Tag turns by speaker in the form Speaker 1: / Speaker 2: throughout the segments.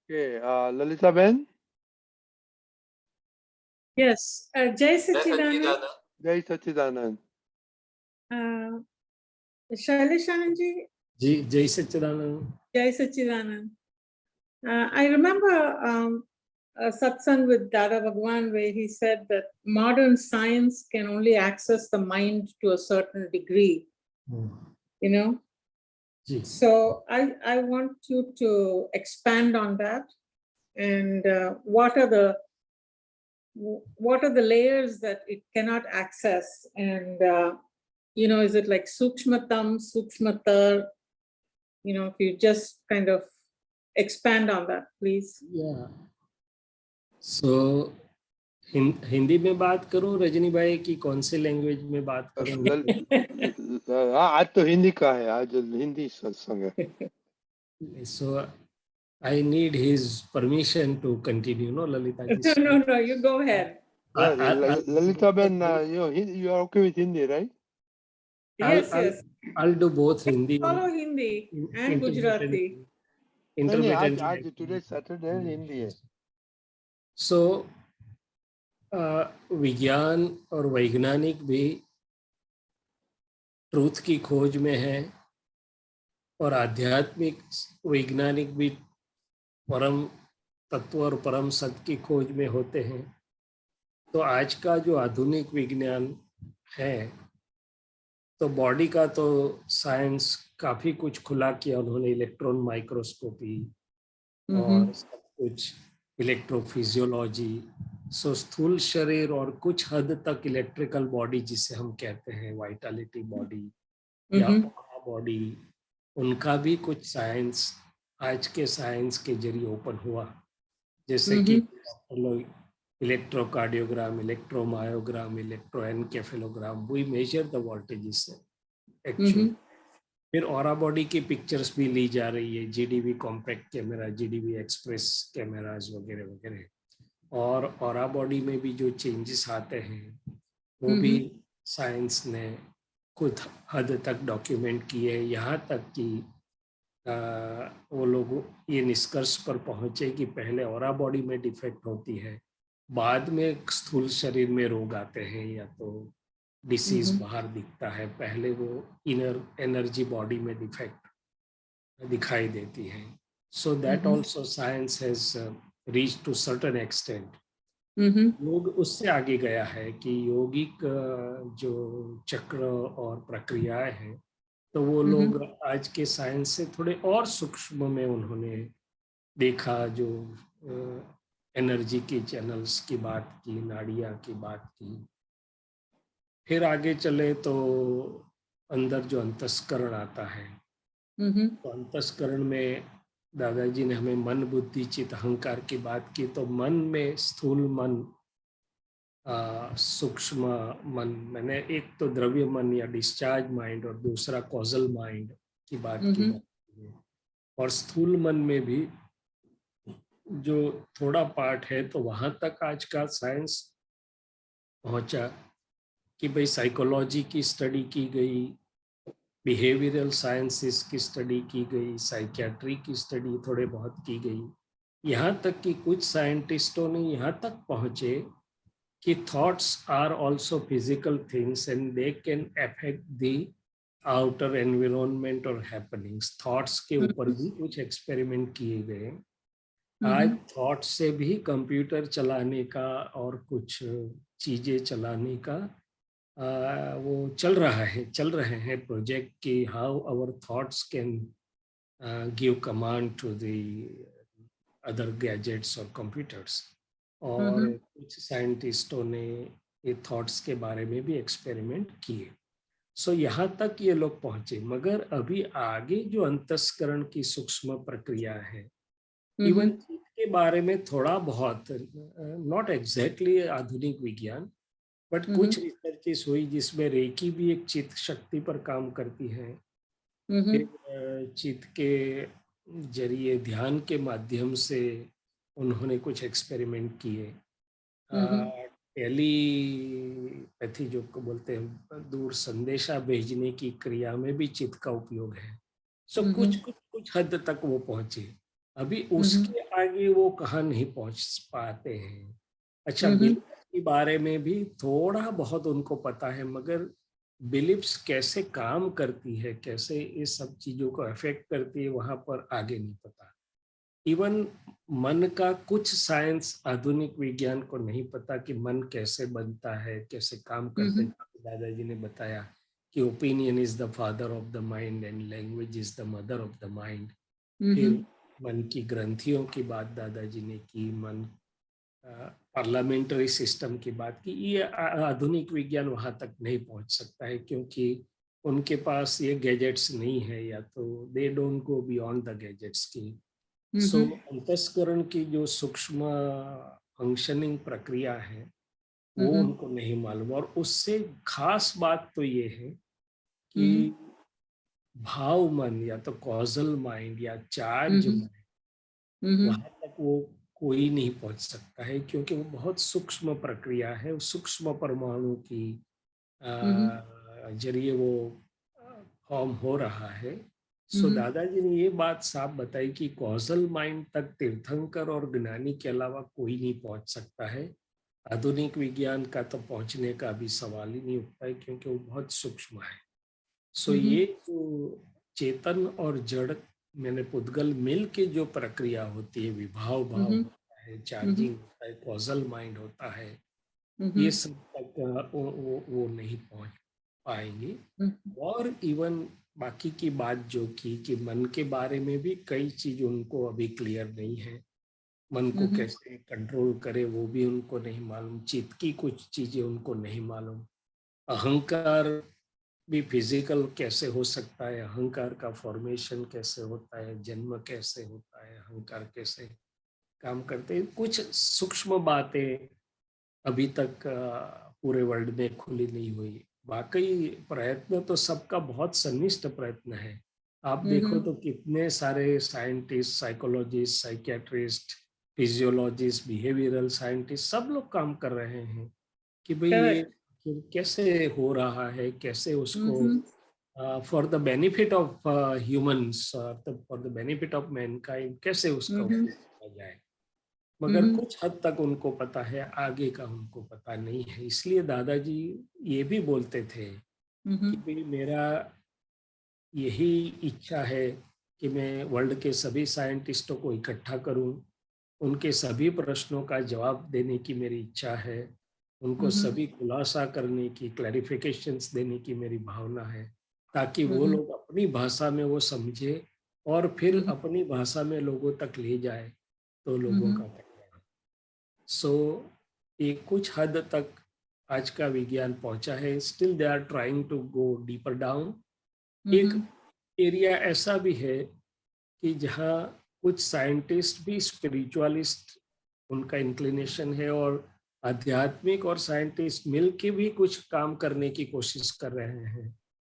Speaker 1: Okay, Lalita Ben,
Speaker 2: Yes, Jai Sachidanand.
Speaker 1: Jai Sachidanand.
Speaker 2: Shailesh Anandji,
Speaker 3: जी जय सच्चिदानंद.
Speaker 2: Jai Sachidanand. I remember a satsang with Dada Bhagwan where he said that modern science can only access the mind to a certain degree, you know.
Speaker 3: Ji.
Speaker 2: So I want you to expand on that, and what are the layers that it cannot access, and you know, is it like sukshmatam, sukshmatar? You know, if you just kind of expand on that, please.
Speaker 3: Yeah. So Hindi में बात करूं रजनी भाई की कौन से language में बात करूं?
Speaker 1: आज तो हिंदी का है, आज हिंदी सत्संग है.
Speaker 3: So I need his permission to continue, no, Lalita ji?
Speaker 2: No, you go ahead.
Speaker 1: Lalita Ben, you are okay with Hindi, right?
Speaker 2: Yes.
Speaker 3: I'll do both Hindi.
Speaker 2: Follow Hindi and Gujarati.
Speaker 1: आज today Saturday Hindi है.
Speaker 3: So विज्ञान और वैज्ञानिक भी truth की खोज में है और आध्यात्मिक वैज्ञानिक भी परम तत्व और परम सत्य की खोज में होते हैं. तो आज का जो आधुनिक विज्ञान है, तो बॉडी का तो साइंस काफी कुछ खुला किया उन्होंने, इलेक्ट्रॉन माइक्रोस्कोपी और सब कुछ, इलेक्ट्रोफिजियोलॉजी. सो स्थूल शरीर और कुछ हद तक इलेक्ट्रिकल बॉडी जिसे हम कहते हैं, वाइटलिटी बॉडी या बॉडी, उनका भी कुछ साइंस आज के साइंस के जरिए ओपन हुआ. जैसे कि लोग electrocardiogram, electromyogram, electroencephalogram, we measure the voltages actually. फिर ऑरा बॉडी की पिक्चर्स भी ली जा रही है, GDV compact camera, GDV express cameras वगैरह वगैरह. और ऑरा बॉडी में भी जो चेंजेस आते हैं वो भी साइंस ने कुछ हद तक डॉक्यूमेंट किए. यहाँ तक कि वो लोग ये निष्कर्ष पर पहुंचे कि पहले ऑरा बॉडी में डिफेक्ट होती है, बाद में स्थूल शरीर में रोग आते हैं या तो डिसीज बाहर दिखता है, पहले वो इनर एनर्जी बॉडी में डिफेक्ट दिखाई देती है. So that also science has reach to certain extent. Yoga उससे आगे गया है कि योगिक जो चक्र और प्रक्रियाएं हैं, तो वो लोग आज के साइंस से थोड़े और सूक्ष्म में उन्होंने देखा. जो एनर्जी की चैनल्स की बात की, नाड़ियाँ की बात की. फिर आगे चले तो अंदर जो अंतस्करण आता है, तो अंतस्करण में दादाजी ने हमें मन, बुद्धि, चित्त, अहंकार की बात की. तो मन में स्थूल मन, सूक्ष्म मन, मैंने एक तो द्रव्य मन या डिस्चार्ज माइंड और दूसरा कॉजल माइंड की बात की. और स्थूल मन में भी जो थोड़ा पार्ट है, तो वहां तक आज का साइंस पहुंचा कि भाई साइकोलॉजी की स्टडी की गई, बिहेवियरल साइंसेस की स्टडी की गई, साइकियाट्री की स्टडी थोड़े बहुत की गई. यहाँ तक कि कुछ साइंटिस्टों ने यहाँ तक पहुंचे कि thoughts are also physical things and they can affect the outer environment और हैपनिंग्स. थॉट्स के ऊपर भी कुछ एक्सपेरिमेंट किए गए. आज थॉट से भी कंप्यूटर चलाने का और कुछ चीजें चलाने का वो चल रहे हैं प्रोजेक्ट की, how our thoughts can give command to the other gadgets और कंप्यूटर्स. और कुछ साइंटिस्टों ने ये थॉट्स के बारे में भी एक्सपेरिमेंट किए. सो यहाँ तक ये लोग पहुंचे. मगर अभी आगे जो अंतस्करण की सूक्ष्म प्रक्रिया है, इवन चित्त के बारे में थोड़ा बहुत, नॉट एग्जैक्टली आधुनिक विज्ञान, बट कुछ रिसर्चेस हुई जिसमें रेकी भी एक चित्त शक्ति पर काम करती है. फिर चित्त के जरिए ध्यान के माध्यम से उन्होंने कुछ एक्सपेरिमेंट किए. टेलीपैथी जो बोलते हैं, दूर संदेशा भेजने की क्रिया में भी चित्त का उपयोग है. सो कुछ हद तक वो पहुंचे. अभी उसके आगे वो कहाँ नहीं पहुंच पाते हैं। अच्छा,
Speaker 2: हम्म,
Speaker 3: बिलीफ के बारे में भी थोड़ा बहुत उनको पता है, मगर बिलीफ्स कैसे काम करती है, कैसे ये सब चीजों को अफेक्ट करती है, वहां पर आगे नहीं पता। इवन मन का कुछ साइंस आधुनिक विज्ञान को नहीं पता कि मन कैसे बनता है, कैसे काम करते हैं। दादाजी ने बताया कि opinion is the father of the mind and language is the mother of the mind. फिर मन की ग्रंथियों की बात दादाजी ने की, मन पार्लियामेंट्री सिस्टम की बात की। ये आधुनिक विज्ञान वहां तक नहीं पहुंच सकता है, क्योंकि उनके पास ये गैजेट्स नहीं है, या तो they don't go beyond the gadgets की। सो अंतस्करण की जो सूक्ष्म फंक्शनिंग प्रक्रिया है वो उनको नहीं मालूम। और उससे खास बात तो ये है कि भाव मन या तो कॉजल माइंड या चार्ज माइंड, वहां तक वो कोई नहीं पहुंच सकता है, क्योंकि वो बहुत सूक्ष्म प्रक्रिया है। सूक्ष्म परमाणु की जरिए वो फॉर्म हो रहा है। सो दादाजी ने ये बात साफ बताई कि कॉजल माइंड तक तीर्थंकर और ज्ञानी के अलावा कोई नहीं पहुंच सकता है। आधुनिक विज्ञान का तो पहुंचने का अभी सवाल ही नहीं उठता है, क्योंकि वो बहुत सूक्ष्म है। सो ये जो चेतन और जड़ मैंने पुद्गल मिल के जो प्रक्रिया होती है, विभाव भाव होता है, चार्जिंग होता है, कॉजल माइंड होता है, ये सब तक वो नहीं पहुंच पाएंगे। और इवन बाकी की बात जो की कि मन के बारे में भी कई चीज उनको अभी क्लियर नहीं है। मन को कैसे कंट्रोल करे वो भी उनको नहीं मालूम। चित्त की कुछ चीजें उनको नहीं मालूम। अहंकार भी फिजिकल कैसे हो सकता है, अहंकार का फॉर्मेशन कैसे होता है, जन्म कैसे होता है, अहंकार कैसे काम करते हैं, कुछ सूक्ष्म बातें अभी तक पूरे वर्ल्ड में खुली नहीं हुई। वाकई प्रयत्न तो सबका बहुत सन्निष्ठ प्रयत्न है। आप देखो तो कितने सारे scientist, psychologist, psychiatrist, physiologist, behavioural scientist सब लोग काम कर रहे हैं कि भाई ये कैसे हो रहा है, कैसे उसको for the benefit of humans, for the benefit of Mankind, कैसे उसका उपयोग किया जाए। मगर कुछ हद तक उनको पता है, आगे का उनको पता नहीं है। इसलिए दादाजी ये भी बोलते थे कि भाई मेरा यही इच्छा है कि मैं वर्ल्ड के सभी साइंटिस्टों को इकट्ठा करूं, उनके सभी प्रश्नों का जवाब देने की मेरी इच्छा है, उनको सभी खुलासा करने की, क्लैरिफिकेशंस देने की मेरी भावना है, ताकि वो लोग अपनी भाषा में वो समझे और फिर अपनी भाषा में लोगों तक ले जाए तो लोगों का कल्याण। सो ये कुछ हद तक आज का विज्ञान पहुंचा है। Still they are trying to go deeper down. एक एरिया ऐसा भी है कि जहाँ कुछ साइंटिस्ट भी स्पिरिचुअलिस्ट उनका इंक्लिनेशन है, और आध्यात्मिक और साइंटिस्ट मिलके भी कुछ काम करने की कोशिश कर रहे हैं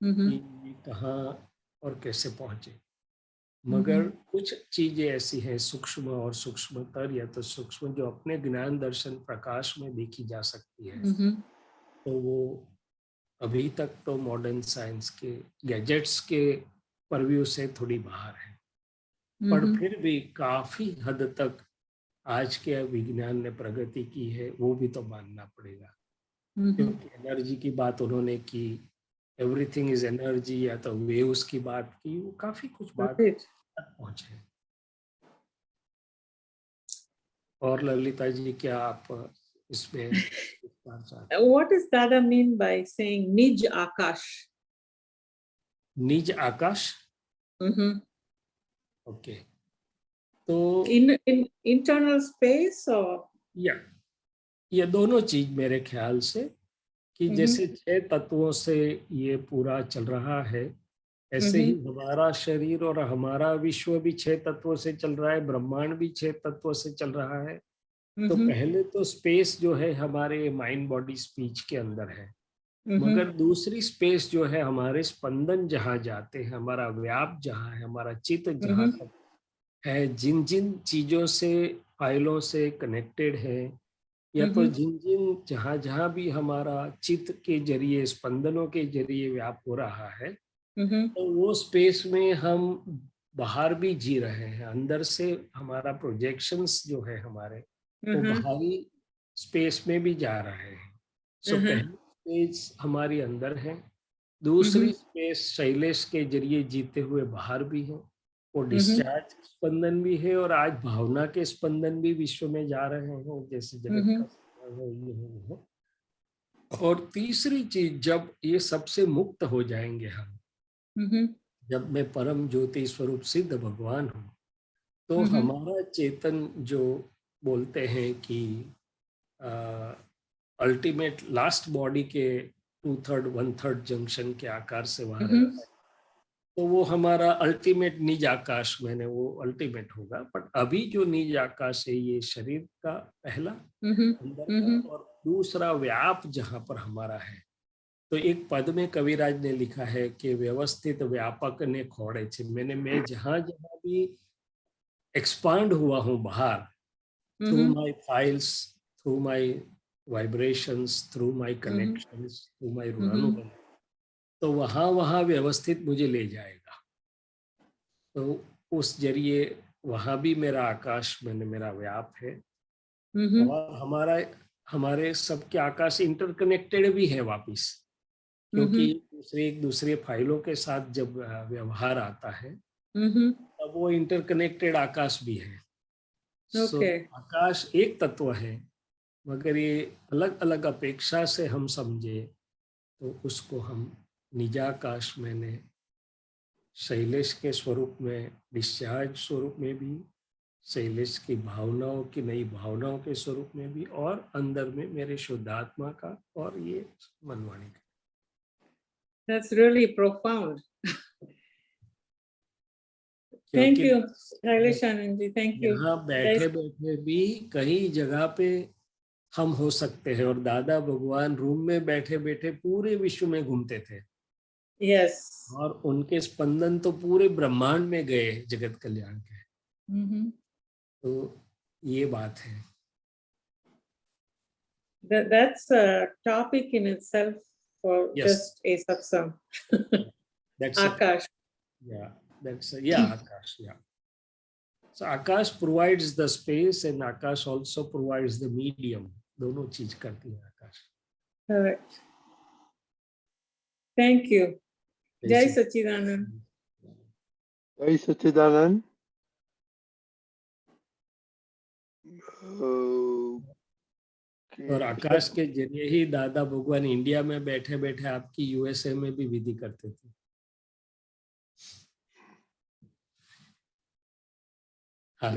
Speaker 3: कि कहाँ और कैसे पहुंचे। मगर कुछ चीजें ऐसी हैं सूक्ष्म और सूक्ष्मतर, या तो सूक्ष्म जो अपने ज्ञान दर्शन प्रकाश में देखी जा सकती है, तो वो अभी तक तो मॉडर्न साइंस के गैजेट्स के परव्यू से थोड़ी बाहर है। पर फिर भी काफी हद तक आज के विज्ञान ने प्रगति की है, वो भी तो मानना पड़ेगा। क्योंकि एनर्जी की बात उन्होंने की, एवरीथिंग इज एनर्जी, या तो वेव्स की बात की, वो काफी कुछ बात तक पहुंचे। और ललिता जी, क्या आप इसमें
Speaker 2: What does Dada mean by saying Nij Akash?
Speaker 3: निज आकाश? ओके, तो
Speaker 2: in internal space or
Speaker 3: ये दोनों चीज मेरे ख्याल से कि जैसे 6 तत्वों से ये पूरा चल रहा है, ऐसे ही हमारा शरीर और हमारा विश्व भी 6 तत्वों से चल रहा है, ब्रह्मांड भी 6 तत्वों से चल रहा है। तो पहले तो स्पेस जो है हमारे माइंड बॉडी स्पीच के अंदर है, मगर दूसरी स्पेस जो है हमारे स्पंदन जहाँ जाते हैं, हमारा व्याप जहाँ है, हमारा चित्त जहाँ तक है, जिन जिन चीजों से, फाइलों से कनेक्टेड है, या तो जिन जिन जहाँ जहाँ भी हमारा चित्त के जरिए, स्पंदनों के जरिए व्याप हो रहा है, तो वो स्पेस में हम बाहर भी जी रहे हैं, अंदर से हमारा प्रोजेक्शंस जो है हमारे वो बाहरी स्पेस में भी जा रहे हैं। सो पहली स्पेस हमारी अंदर है, दूसरी स्पेस शैलेश के जरिए जीते हुए बाहर भी है, वो डिस्चार्ज स्पंदन भी है, और आज भावना के स्पंदन भी विश्व में जा रहे हैं, जैसे जगत का ये है वो है। और तीसरी चीज, जब ये सबसे मुक्त हो जाएंगे हम, जब मैं परम ज्योति स्वरूप सिद्ध भगवान हूँ, तो हमारा चेतन जो बोलते हैं कि अल्टीमेट लास्ट बॉडी के 2/3 1/3 जंक्शन के आकार से वहां रहता है, तो वो हमारा अल्टीमेट निज आकाश मैंने वो अल्टीमेट होगा। बट अभी जो निज आकाश है ये शरीर का पहला अंदर का, और दूसरा व्याप जहां पर हमारा है। तो एक पद में कविराज ने लिखा है कि व्यवस्थित व्यापक ने खोड़े छे, मैं जहां जहां भी एक्सपांड हुआ हूं बाहर, through my files, through my vibrations, through my connections, through my अनुभव, तो वहां वहां व्यवस्थित मुझे ले जाएगा। तो उस जरिए वहां भी मेरा आकाश मेरा व्याप है, और हमारे सबके आकाश इंटरकनेक्टेड भी है वापिस, क्योंकि एक दूसरे फाइलों के साथ जब व्यवहार आता है तब वो इंटरकनेक्टेड आकाश भी है। सो आकाश एक तत्व है, मगर ये अलग अलग अपेक्षा से हम समझे तो उसको हम निजाकाश मैंने शैलेश के स्वरूप में, डिस्चार्ज स्वरूप में भी, शैलेश की भावनाओं की नई भावनाओं के स्वरूप में भी, और अंदर में मेरे शुद्धात्मा का और ये मनवाणी का।
Speaker 2: That's really profound. Thank you, Shailesh Anand ji. Thank you.
Speaker 3: यहाँ बैठे बैठे भी कई जगह पे हम हो सकते हैं, और दादा भगवान रूम में बैठे बैठे पूरे विश्व में घूमते थे।
Speaker 2: Yes.
Speaker 3: और उनके स्पंदन तो पूरे ब्रह्मांड में गए जगत कल्याण के। तो ये बात है।
Speaker 2: That's a topic in itself for just a satsang.
Speaker 3: That's
Speaker 2: Akash.
Speaker 3: Akash. Yeah. So Akash provides the space and Akash also provides the medium. दोनों चीज करती है आकाश।
Speaker 2: Correct. Thank you. Jai Sachidanand.
Speaker 1: Jai Sachidanand.
Speaker 3: और आकाश के जरिए ही दादा भगवान India में बैठे बैठे आपकी यूएसए में भी विधि करते थे। हाँ,